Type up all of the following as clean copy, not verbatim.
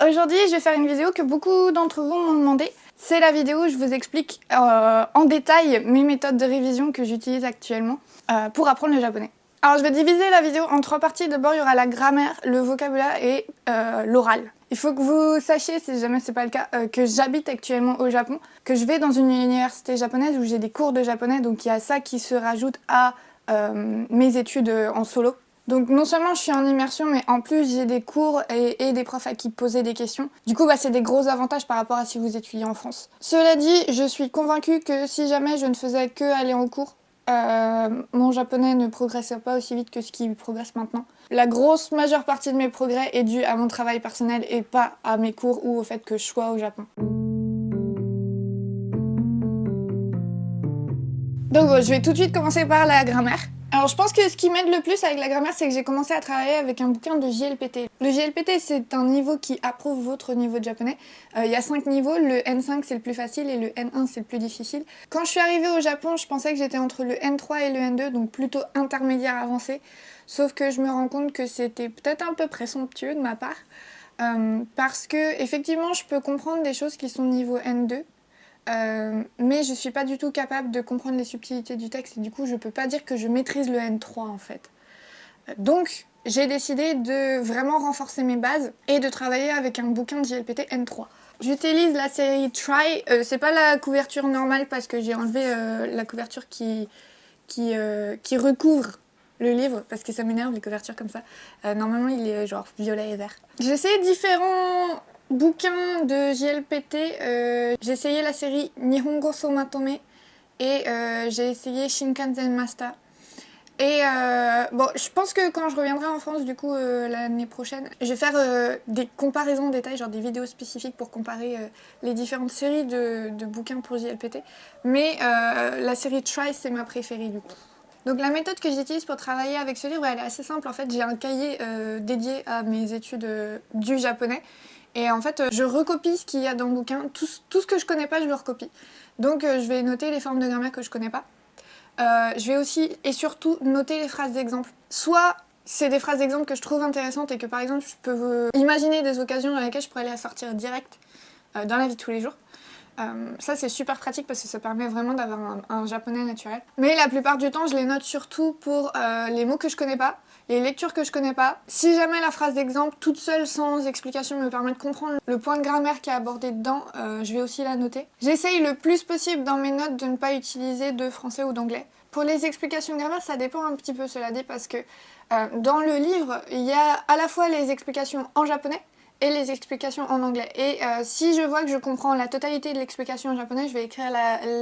Aujourd'hui, je vais faire une vidéo que beaucoup d'entre vous m'ont demandé. C'est la vidéo où je vous explique en détail mes méthodes de révision que j'utilise actuellement pour apprendre le japonais. Alors je vais diviser la vidéo en 3 parties. D'abord, il y aura la grammaire, le vocabulaire et l'oral. Il faut que vous sachiez, si jamais c'est pas le cas, que j'habite actuellement au Japon, que je vais dans une université japonaise où j'ai des cours de japonais, donc il y a ça qui se rajoute à mes études en solo. Donc non seulement je suis en immersion, mais en plus j'ai des cours et des profs à qui poser des questions. Du coup, c'est des gros avantages par rapport à si vous étudiez en France. Cela dit, je suis convaincue que si jamais je ne faisais que aller en cours, mon japonais ne progressait pas aussi vite que ce qui progresse maintenant. La grosse majeure partie de mes progrès est due à mon travail personnel et pas à mes cours ou au fait que je sois au Japon. Donc je vais tout de suite commencer par la grammaire. Alors je pense que ce qui m'aide le plus avec la grammaire, c'est que j'ai commencé à travailler avec un bouquin de JLPT. Le JLPT, c'est un niveau qui approuve votre niveau de japonais. Il y a 5 niveaux, le N5 c'est le plus facile et le N1 c'est le plus difficile. Quand je suis arrivée au Japon, je pensais que j'étais entre le N3 et le N2, donc plutôt intermédiaire avancé. Sauf que je me rends compte que c'était peut-être un peu présomptueux de ma part. Parce que effectivement, je peux comprendre des choses qui sont niveau N2. Mais je suis pas du tout capable de comprendre les subtilités du texte et du coup je peux pas dire que je maîtrise le N3 en fait. Donc j'ai décidé de vraiment renforcer mes bases et de travailler avec un bouquin de JLPT N3. J'utilise la série Try, c'est pas la couverture normale parce que j'ai enlevé la couverture qui recouvre le livre parce que ça m'énerve les couvertures comme ça. Normalement il est genre violet et vert. J'ai essayé différents bouquins de JLPT, j'ai essayé la série Nihongo Somatome et j'ai essayé Shinkansen Master. Et bon, je pense que quand je reviendrai en France, du coup, l'année prochaine, je vais faire des comparaisons en détail, genre des vidéos spécifiques pour comparer les différentes séries de bouquins pour JLPT. Mais la série Try, c'est ma préférée du coup. Donc la méthode que j'utilise pour travailler avec ce livre, elle est assez simple. En fait, j'ai un cahier dédié à mes études du japonais. Et en fait, je recopie ce qu'il y a dans le bouquin. Tout ce que je connais pas, je le recopie. Donc je vais noter les formes de grammaire que je connais pas. Je vais aussi et surtout noter les phrases d'exemple. Soit c'est des phrases d'exemple que je trouve intéressantes et que par exemple je peux imaginer des occasions dans lesquelles je pourrais les sortir direct dans la vie de tous les jours. Ça c'est super pratique parce que ça permet vraiment d'avoir un japonais naturel. Mais la plupart du temps je les note surtout pour les mots que je connais pas, les lectures que je connais pas. Si jamais la phrase d'exemple toute seule sans explication me permet de comprendre le point de grammaire qui est abordé dedans, je vais aussi la noter. J'essaye le plus possible dans mes notes de ne pas utiliser de français ou d'anglais. Pour les explications de grammaire, ça dépend un petit peu, cela dit, parce que dans le livre, il y a à la fois les explications en japonais et les explications en anglais. Et si je vois que je comprends la totalité de l'explication en japonais, je vais écrire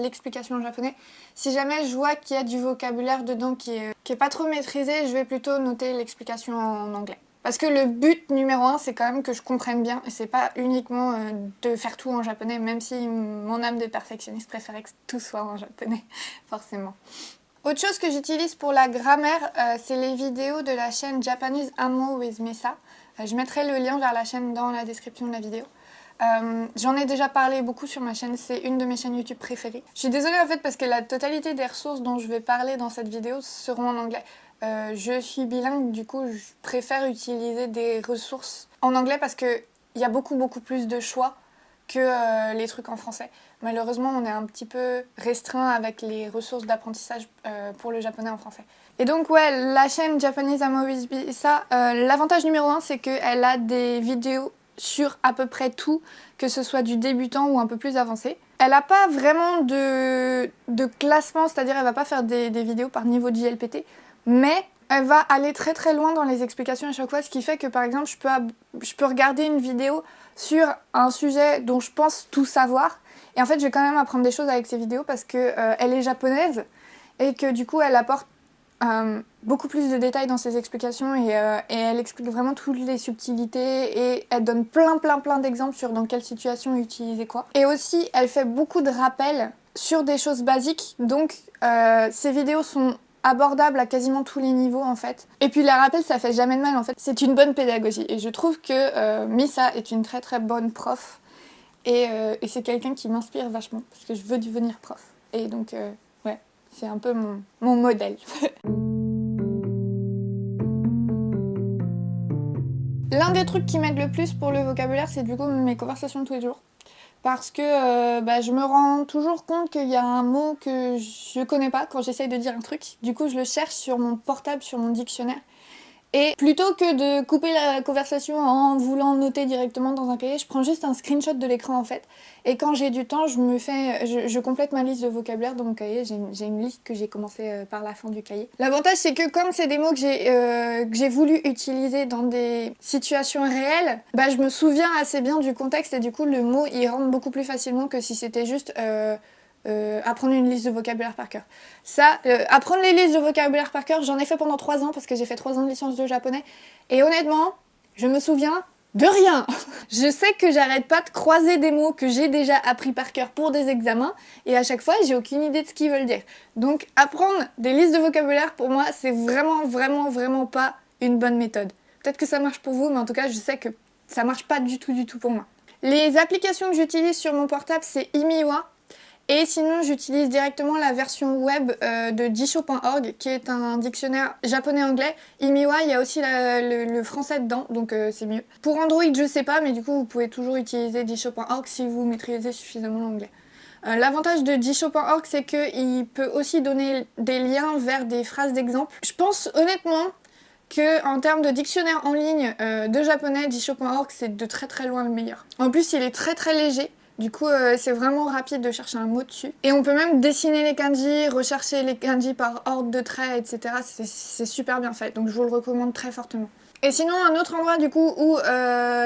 l'explication en japonais. Si jamais je vois qu'il y a du vocabulaire dedans qui est pas trop maîtrisé, je vais plutôt noter l'explication en anglais. Parce que le but numéro 1, c'est quand même que je comprenne bien, et c'est pas uniquement de faire tout en japonais, même si mon âme de perfectionniste préférait que tout soit en japonais, forcément. Autre chose que j'utilise pour la grammaire, c'est les vidéos de la chaîne Japanese Amo with Mesa. Je mettrai le lien vers la chaîne dans la description de la vidéo. J'en ai déjà parlé beaucoup sur ma chaîne, c'est une de mes chaînes YouTube préférées. Je suis désolée en fait parce que la totalité des ressources dont je vais parler dans cette vidéo seront en anglais. Je suis bilingue, du coup je préfère utiliser des ressources en anglais parce qu'il y a beaucoup plus de choix que les trucs en français. Malheureusement, on est un petit peu restreint avec les ressources d'apprentissage pour le japonais en français. Et donc ouais, la chaîne Japanese Amo with Mesa, l'avantage numéro 1, c'est qu'elle a des vidéos sur à peu près tout, que ce soit du débutant ou un peu plus avancé. Elle n'a pas vraiment de classement, c'est-à-dire elle va pas faire des vidéos par niveau de JLPT, mais elle va aller très loin dans les explications à chaque fois, ce qui fait que par exemple je peux regarder une vidéo sur un sujet dont je pense tout savoir, et en fait je vais quand même apprendre des choses avec ces vidéos parce que elle est japonaise et que du coup elle apporte beaucoup plus de détails dans ses explications et elle explique vraiment toutes les subtilités et elle donne plein d'exemples sur dans quelle situation utiliser quoi. Et aussi elle fait beaucoup de rappels sur des choses basiques, donc ces vidéos sont abordables à quasiment tous les niveaux en fait. Et puis les rappels ça fait jamais de mal en fait, c'est une bonne pédagogie et je trouve que Misa est une très bonne prof et c'est quelqu'un qui m'inspire vachement parce que je veux devenir prof. Et donc ouais, c'est un peu mon modèle. L'un des trucs qui m'aide le plus pour le vocabulaire, c'est du coup mes conversations de tous les jours. Parce que je me rends toujours compte qu'il y a un mot que je connais pas quand j'essaye de dire un truc. Du coup, je le cherche sur mon portable, sur mon dictionnaire. Et plutôt que de couper la conversation en voulant noter directement dans un cahier, je prends juste un screenshot de l'écran en fait. Et quand j'ai du temps, je complète ma liste de vocabulaire dans mon cahier. J'ai une liste que j'ai commencé par la fin du cahier. L'avantage, c'est que comme c'est des mots que j'ai voulu utiliser dans des situations réelles, je me souviens assez bien du contexte et du coup le mot il rentre beaucoup plus facilement que si c'était juste apprendre une liste de vocabulaire par cœur. Apprendre les listes de vocabulaire par cœur, j'en ai fait pendant 3 ans parce que j'ai fait 3 ans de licence de japonais. Et honnêtement, je me souviens de rien. Je sais que j'arrête pas de croiser des mots que j'ai déjà appris par cœur pour des examens et à chaque fois, j'ai aucune idée de ce qu'ils veulent dire. Donc apprendre des listes de vocabulaire, pour moi, c'est vraiment pas une bonne méthode. Peut-être que ça marche pour vous, mais en tout cas, je sais que ça marche pas du tout pour moi. Les applications que j'utilise sur mon portable, c'est Imiwa. Et sinon, j'utilise directement la version web de Jisho.org, qui est un dictionnaire japonais-anglais. Imiwa, il y a aussi le français dedans, donc c'est mieux. Pour Android, je sais pas, mais du coup, vous pouvez toujours utiliser Jisho.org si vous maîtrisez suffisamment l'anglais. L'avantage de Jisho.org, c'est qu'il peut aussi donner des liens vers des phrases d'exemple. Je pense honnêtement que en termes de dictionnaire en ligne de japonais, Jisho.org, c'est de très loin le meilleur. En plus, il est très léger. Du coup, c'est vraiment rapide de chercher un mot dessus. Et on peut même dessiner les kanji, rechercher les kanji par ordre de traits, etc. C'est super bien fait, donc je vous le recommande très fortement. Et sinon, un autre endroit du coup où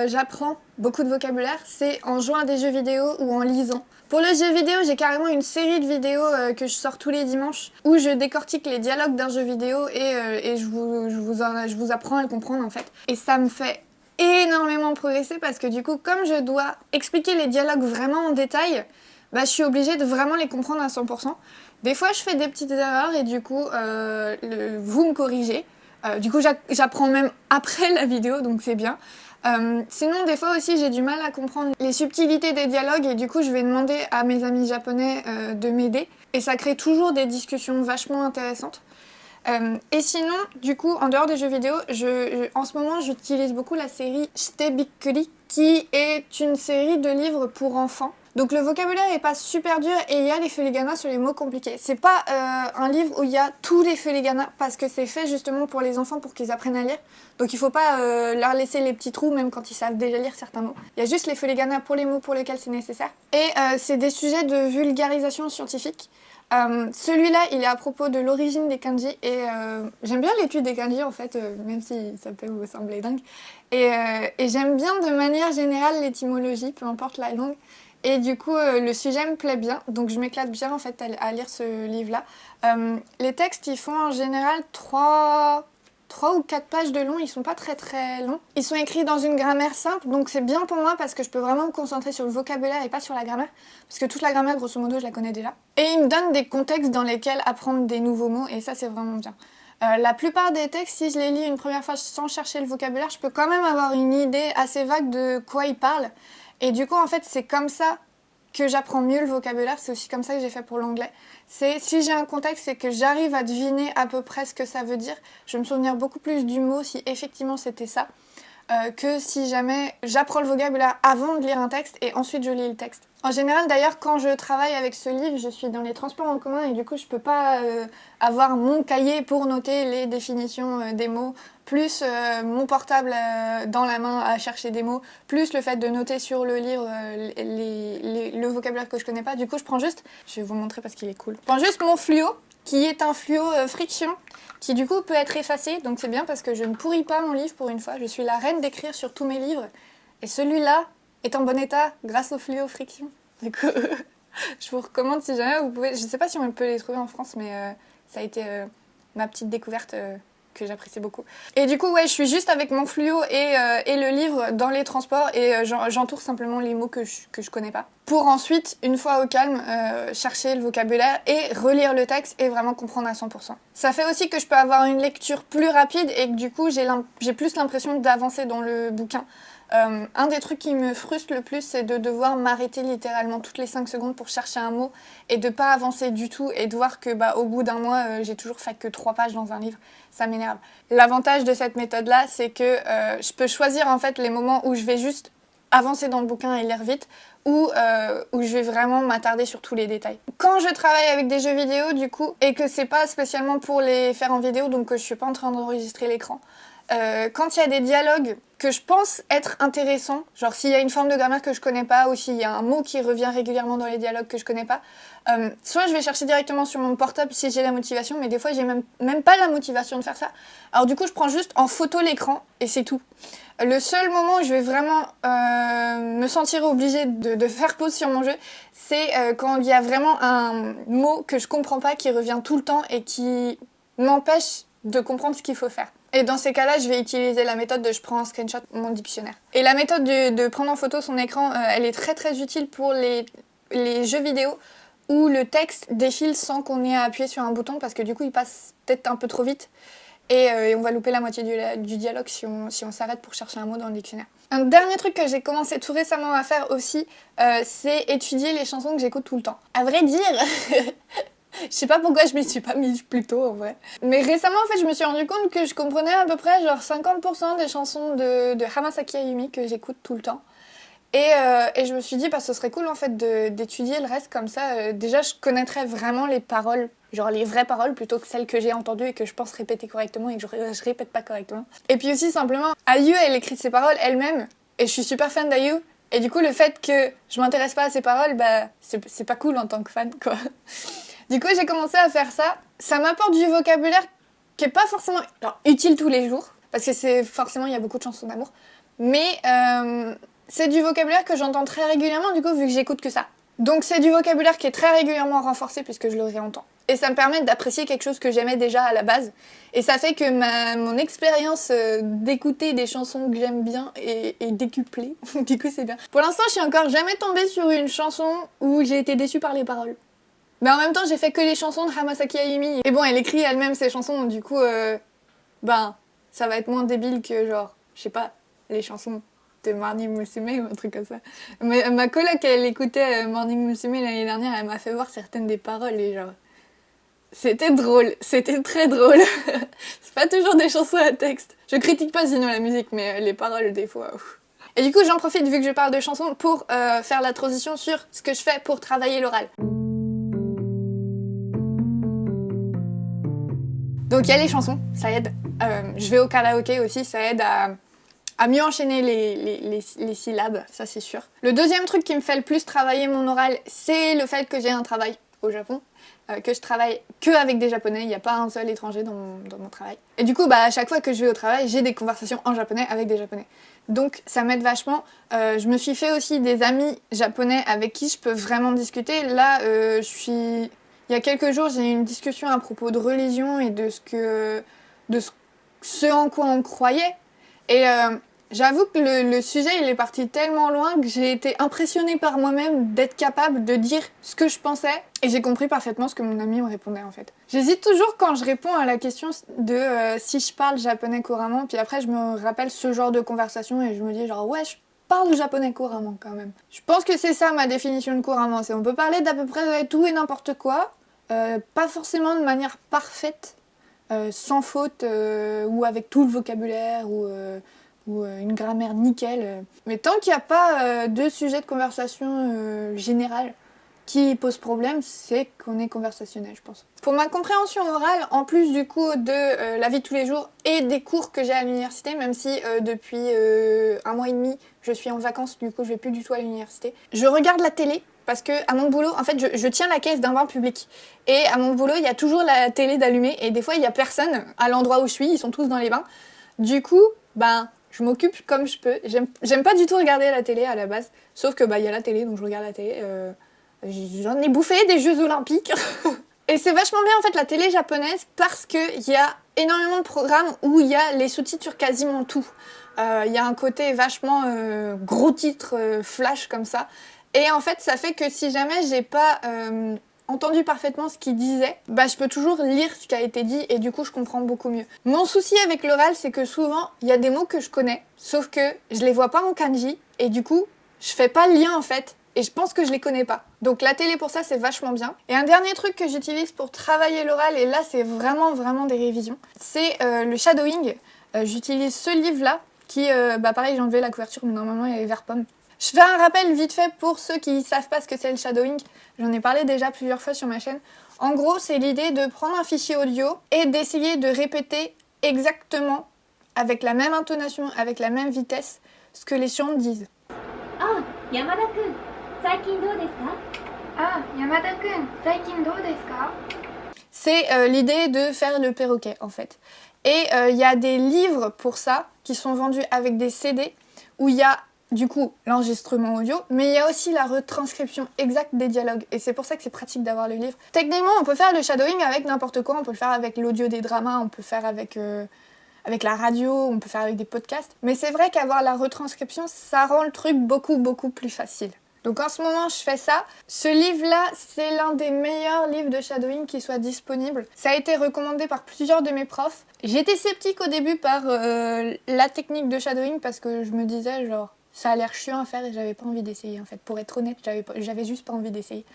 j'apprends beaucoup de vocabulaire, c'est en jouant à des jeux vidéo ou en lisant. Pour le jeu vidéo, j'ai carrément une série de vidéos que je sors tous les dimanches où je décortique les dialogues d'un jeu vidéo et je vous apprends à le comprendre en fait. Et ça me fait énormément progresser parce que du coup, comme je dois expliquer les dialogues vraiment en détail, je suis obligée de vraiment les comprendre à 100%. Des fois, je fais des petites erreurs et du coup, vous me corrigez. Du coup, j'apprends même après la vidéo, donc c'est bien. Sinon, des fois aussi, j'ai du mal à comprendre les subtilités des dialogues et du coup, je vais demander à mes amis japonais de m'aider. Et ça crée toujours des discussions vachement intéressantes. Et sinon, du coup, en dehors des jeux vidéo, en ce moment, j'utilise beaucoup la série Shite Bikkuri, qui est une série de livres pour enfants. Donc le vocabulaire est pas super dur et il y a les furigana sur les mots compliqués. C'est pas un livre où il y a tous les furigana parce que c'est fait justement pour les enfants pour qu'ils apprennent à lire. Donc il faut pas leur laisser les petits trous même quand ils savent déjà lire certains mots. Il y a juste les furigana pour les mots pour lesquels c'est nécessaire. Et c'est des sujets de vulgarisation scientifique. Celui-là, il est à propos de l'origine des kanji et j'aime bien l'étude des kanji en fait, même si ça peut vous sembler dingue. Et j'aime bien de manière générale l'étymologie, peu importe la langue. Et du coup, le sujet me plaît bien, donc je m'éclate bien en fait à lire ce livre-là. Les textes, ils font en général 3 ou 4 pages de long, ils sont pas très longs. Ils sont écrits dans une grammaire simple, donc c'est bien pour moi parce que je peux vraiment me concentrer sur le vocabulaire et pas sur la grammaire, parce que toute la grammaire, grosso modo, je la connais déjà. Et ils me donnent des contextes dans lesquels apprendre des nouveaux mots, et ça, c'est vraiment bien. La plupart des textes, si je les lis une première fois sans chercher le vocabulaire, je peux quand même avoir une idée assez vague de quoi ils parlent. Et du coup, en fait, c'est comme ça que j'apprends mieux le vocabulaire. C'est aussi comme ça que j'ai fait pour l'anglais. C'est si j'ai un contexte et que j'arrive à deviner à peu près ce que ça veut dire, je vais me souvenir beaucoup plus du mot si effectivement c'était ça, que si jamais j'apprends le vocabulaire avant de lire un texte et ensuite je lis le texte. En général, d'ailleurs, quand je travaille avec ce livre, je suis dans les transports en commun et du coup, je peux pas avoir mon cahier pour noter les définitions des mots, plus mon portable dans la main à chercher des mots, plus le fait de noter sur le livre le vocabulaire que je connais pas. Du coup, je vais vous montrer parce qu'il est cool. Je prends juste mon fluo, qui est un fluo friction, qui du coup peut être effacé, donc c'est bien parce que je ne pourris pas mon livre pour une fois. Je suis la reine d'écrire sur tous mes livres, et celui-là est en bon état grâce au fluo friction. Du coup, je vous recommande si jamais vous pouvez. Je sais pas si on peut les trouver en France, mais ça a été ma petite découverte que j'apprécie beaucoup. Et du coup, ouais, je suis juste avec mon fluo et le livre dans les transports et j'entoure simplement les mots que je connais pas. Pour ensuite, une fois au calme, chercher le vocabulaire et relire le texte et vraiment comprendre à 100%. Ça fait aussi que je peux avoir une lecture plus rapide et que du coup, j'ai plus l'impression d'avancer dans le bouquin. Un des trucs qui me frustre le plus, c'est de devoir m'arrêter littéralement toutes les 5 secondes pour chercher un mot et de pas avancer du tout et de voir que au bout d'un mois, j'ai toujours fait que 3 pages dans un livre. Ça m'énerve. L'avantage de cette méthode-là, c'est que je peux choisir en fait les moments où je vais juste avancer dans le bouquin et lire vite, ou où je vais vraiment m'attarder sur tous les détails. Quand je travaille avec des jeux vidéo, du coup, et que c'est pas spécialement pour les faire en vidéo, donc je suis pas en train d'enregistrer l'écran, quand il y a des dialogues que je pense être intéressants, genre s'il y a une forme de grammaire que je connais pas, ou s'il y a un mot qui revient régulièrement dans les dialogues que je connais pas, soit je vais chercher directement sur mon portable si j'ai la motivation, mais des fois j'ai même pas la motivation de faire ça. Alors du coup je prends juste en photo l'écran et c'est tout. Le seul moment où je vais vraiment me sentir obligée de faire pause sur mon jeu, c'est quand il y a vraiment un mot que je comprends pas, qui revient tout le temps et qui m'empêche de comprendre ce qu'il faut faire. Et dans ces cas-là, je vais utiliser la méthode de je prends un screenshot de mon dictionnaire. Et la méthode de prendre en photo son écran, elle est très très utile pour les jeux vidéo où le texte défile sans qu'on ait à appuyer sur un bouton, parce que du coup il passe peut-être un peu trop vite. Et on va louper la moitié du dialogue si on s'arrête pour chercher un mot dans le dictionnaire. Un dernier truc que j'ai commencé tout récemment à faire aussi, c'est étudier les chansons que j'écoute tout le temps. À vrai dire, je sais pas pourquoi je m'y suis pas mise plus tôt en vrai. Mais récemment en fait je me suis rendu compte que je comprenais à peu près genre 50% des chansons de Hamasaki Ayumi que j'écoute tout le temps. Et je me suis dit ce serait cool en fait d'étudier le reste comme ça. Déjà je connaîtrais vraiment les paroles, genre les vraies paroles plutôt que celles que j'ai entendues et que je pense répéter correctement et que je répète pas correctement. Et puis aussi simplement, Ayu elle écrit ses paroles elle-même et je suis super fan d'Ayu. Et du coup le fait que je m'intéresse pas à ses paroles, c'est pas cool en tant que fan quoi. Du coup j'ai commencé à faire ça. Ça m'apporte du vocabulaire qui est pas forcément utile tous les jours, parce que forcément il y a beaucoup de chansons d'amour. Mais c'est du vocabulaire que j'entends très régulièrement du coup vu que j'écoute que ça. Donc c'est du vocabulaire qui est très régulièrement renforcé puisque je le réentends. Et ça me permet d'apprécier quelque chose que j'aimais déjà à la base. Et ça fait que mon expérience d'écouter des chansons que j'aime bien est décuplée. Du coup c'est bien. Pour l'instant je suis encore jamais tombée sur une chanson où j'ai été déçue par les paroles. Mais en même temps j'ai fait que les chansons de Hamasaki Ayumi. Et bon elle écrit elle-même ses chansons, du coup ça va être moins débile que genre, je sais pas, les chansons de Morning Musume ou un truc comme ça. Mais ma coloc, elle écoutait Morning Musume l'année dernière, elle m'a fait voir certaines des paroles et genre... C'était drôle, c'était très drôle. C'est pas toujours des chansons à texte. Je critique pas sinon la musique, mais les paroles des fois... Ouf. Et du coup j'en profite vu que je parle de chansons pour faire la transition sur ce que je fais pour travailler l'oral. Donc il y a les chansons, ça aide. Je vais au karaoké aussi, ça aide à mieux enchaîner les syllabes, ça c'est sûr. Le deuxième truc qui me fait le plus travailler mon oral, c'est le fait que j'ai un travail au Japon, que je travaille que avec des japonais, il n'y a pas un seul étranger dans mon travail. Et du coup, à chaque fois que je vais au travail, j'ai des conversations en japonais avec des japonais. Donc ça m'aide vachement. Je me suis fait aussi des amis japonais avec qui je peux vraiment discuter. Là, il y a quelques jours, j'ai eu une discussion à propos de religion et de ce en quoi on croyait. Et j'avoue que le sujet, il est parti tellement loin que j'ai été impressionnée par moi-même d'être capable de dire ce que je pensais. Et j'ai compris parfaitement ce que mon ami me répondait en fait. J'hésite toujours quand je réponds à la question de si je parle japonais couramment. Puis après, je me rappelle ce genre de conversation et je me dis genre ouais, je parle japonais couramment quand même. Je pense que c'est ça ma définition de couramment. C'est on peut parler d'à peu près tout et n'importe quoi. Pas forcément de manière parfaite, sans faute ou avec tout le vocabulaire ou une grammaire nickel. Mais tant qu'il n'y a pas de sujet de conversation général qui pose problème, c'est qu'on est conversationnel, je pense. Pour ma compréhension orale, en plus du coup de la vie de tous les jours et des cours que j'ai à l'université, même si depuis 1 mois et demi, je suis en vacances, du coup je vais plus du tout à l'université, je regarde la télé. Parce que à mon boulot, en fait, je tiens la caisse d'un bain public. Et à mon boulot, il y a toujours la télé d'allumée. Et des fois, il y a personne à l'endroit où je suis. Ils sont tous dans les bains. Du coup, je m'occupe comme je peux. J'aime pas du tout regarder la télé à la base. Sauf que il y a la télé, donc je regarde la télé. J'en ai bouffé des Jeux Olympiques. Et c'est vachement bien en fait la télé japonaise parce qu'il y a énormément de programmes où il y a les sous-titres sur quasiment tout. Il y a un côté vachement gros titre flash comme ça. Et en fait, ça fait que si jamais j'ai pas entendu parfaitement ce qu'il disait, bah je peux toujours lire ce qui a été dit et du coup je comprends beaucoup mieux. Mon souci avec l'oral, c'est que souvent il y a des mots que je connais, sauf que je les vois pas en kanji et du coup je fais pas le lien en fait. Et je pense que je les connais pas. Donc la télé pour ça c'est vachement bien. Et un dernier truc que j'utilise pour travailler l'oral, et là c'est vraiment des révisions, c'est le shadowing. J'utilise ce livre là, qui, pareil j'ai enlevé la couverture mais normalement il est vert pomme. Je fais un rappel vite fait pour ceux qui savent pas ce que c'est le shadowing. J'en ai parlé déjà plusieurs fois sur ma chaîne. En gros c'est l'idée de prendre un fichier audio et d'essayer de répéter exactement, avec la même intonation, avec la même vitesse, ce que les chiens disent. Ah, Yamada-kun. C'est l'idée de faire le perroquet en fait. Et il y a des livres pour ça qui sont vendus avec des CD où il y a du coup l'enregistrement audio, mais il y a aussi la retranscription exacte des dialogues. Et c'est pour ça que c'est pratique d'avoir le livre. Techniquement, on peut faire le shadowing avec n'importe quoi. On peut le faire avec l'audio des dramas, on peut le faire avec la radio, on peut faire avec des podcasts. Mais c'est vrai qu'avoir la retranscription, ça rend le truc beaucoup plus facile. Donc en ce moment, je fais ça. Ce livre-là, c'est l'un des meilleurs livres de shadowing qui soit disponible. Ça a été recommandé par plusieurs de mes profs. J'étais sceptique au début par la technique de shadowing parce que je me disais genre ça a l'air chiant à faire et j'avais pas envie d'essayer en fait. Pour être honnête, j'avais juste pas envie d'essayer.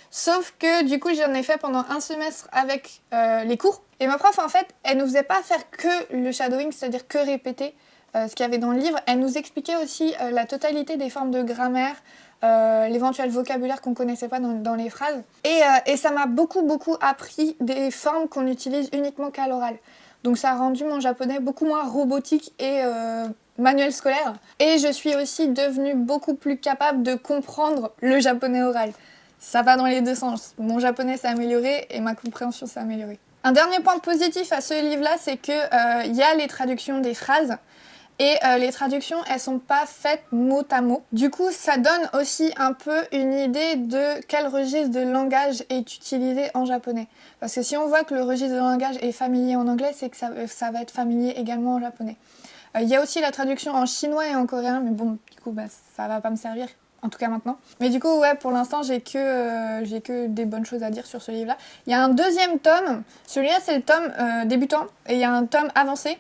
Sauf que du coup, j'en ai fait pendant un semestre avec les cours. Et ma prof, en fait, elle nous faisait pas faire que le shadowing, c'est-à-dire que répéter ce qu'il y avait dans le livre. Elle nous expliquait aussi la totalité des formes de grammaire, l'éventuel vocabulaire qu'on connaissait pas dans les phrases. Et ça m'a beaucoup appris des formes qu'on utilise uniquement qu'à l'oral. Donc ça a rendu mon japonais beaucoup moins robotique et manuel scolaire. Et je suis aussi devenue beaucoup plus capable de comprendre le japonais oral. Ça va dans les deux sens. Mon japonais s'est amélioré et ma compréhension s'est améliorée. Un dernier point positif à ce livre-là, c'est que y a les traductions des phrases. Et les traductions, elles sont pas faites mot à mot. Du coup, ça donne aussi un peu une idée de quel registre de langage est utilisé en japonais. Parce que si on voit que le registre de langage est familier en anglais, c'est que ça va être familier également en japonais. Il y a aussi la traduction en chinois et en coréen, mais bon, du coup, ça va pas me servir. En tout cas maintenant. Mais du coup, ouais, pour l'instant, j'ai que des bonnes choses à dire sur ce livre-là. Il y a un deuxième tome. Celui-là, c'est le tome débutant. Et il y a un tome avancé.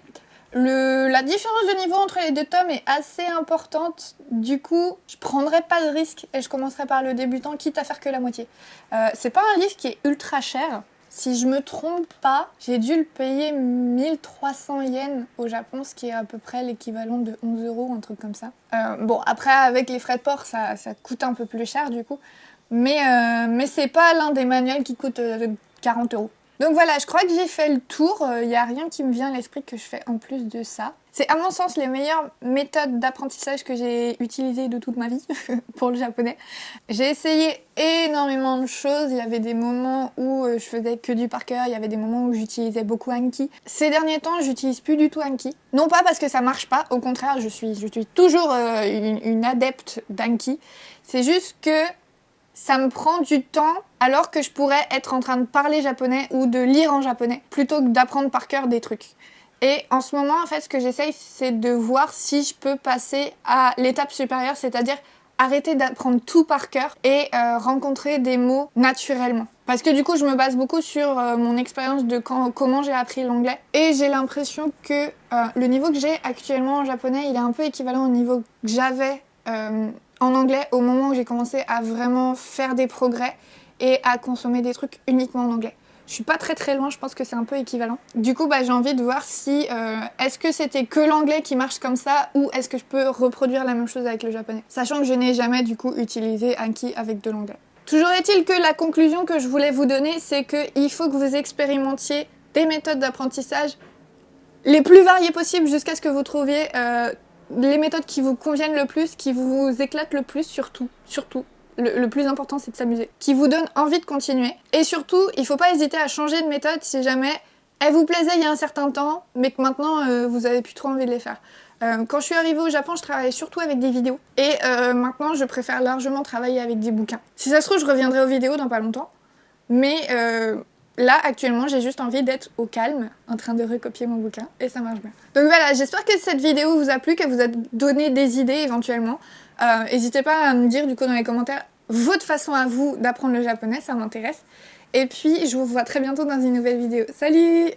La différence de niveau entre les deux tomes est assez importante. Du coup, je prendrai pas de risque et je commencerai par le débutant, quitte à faire que la moitié. C'est pas un livre qui est ultra cher. Si je me trompe pas, j'ai dû le payer 1300 yens au Japon, ce qui est à peu près l'équivalent de 11 €, un truc comme ça. Bon, après, avec les frais de port, ça coûte un peu plus cher du coup. Mais c'est pas l'un des manuels qui coûte 40 €. Donc voilà, je crois que j'ai fait le tour. Il n'y a rien qui me vient à l'esprit que je fais en plus de ça. C'est à mon sens les meilleures méthodes d'apprentissage que j'ai utilisées de toute ma vie pour le japonais. J'ai essayé énormément de choses. Il y avait des moments où je faisais que du par cœur. Il y avait des moments où j'utilisais beaucoup Anki. Ces derniers temps, j'utilise plus du tout Anki. Non pas parce que ça marche pas. Au contraire, je suis toujours une adepte d'Anki. C'est juste que ça me prend du temps alors que je pourrais être en train de parler japonais ou de lire en japonais plutôt que d'apprendre par cœur des trucs. Et en ce moment, en fait, ce que j'essaye, c'est de voir si je peux passer à l'étape supérieure, c'est-à-dire arrêter d'apprendre tout par cœur et rencontrer des mots naturellement. Parce que du coup, je me base beaucoup sur mon expérience de comment j'ai appris l'anglais. Et j'ai l'impression que le niveau que j'ai actuellement en japonais, il est un peu équivalent au niveau que j'avais en anglais au moment où j'ai commencé à vraiment faire des progrès et à consommer des trucs uniquement en anglais. Je suis pas très loin, je pense que c'est un peu équivalent. Du coup, j'ai envie de voir si est-ce que c'était que l'anglais qui marche comme ça ou est-ce que je peux reproduire la même chose avec le japonais. Sachant que je n'ai jamais du coup utilisé Anki avec de l'anglais. Toujours est-il que la conclusion que je voulais vous donner, c'est qu'il faut que vous expérimentiez des méthodes d'apprentissage les plus variées possibles jusqu'à ce que vous trouviez les méthodes qui vous conviennent le plus, qui vous éclatent le plus, surtout. Le plus important, c'est de s'amuser. Qui vous donne envie de continuer. Et surtout, il faut pas hésiter à changer de méthode si jamais elle vous plaisait il y a un certain temps, mais que maintenant, vous avez plus trop envie de les faire. Quand je suis arrivée au Japon, je travaillais surtout avec des vidéos. Et maintenant, je préfère largement travailler avec des bouquins. Si ça se trouve, je reviendrai aux vidéos dans pas longtemps. Mais là, actuellement, j'ai juste envie d'être au calme, en train de recopier mon bouquin, et ça marche bien. Donc voilà, j'espère que cette vidéo vous a plu, qu'elle vous a donné des idées éventuellement. N'hésitez pas à me dire du coup dans les commentaires votre façon à vous d'apprendre le japonais, ça m'intéresse. Et puis je vous vois très bientôt dans une nouvelle vidéo. Salut!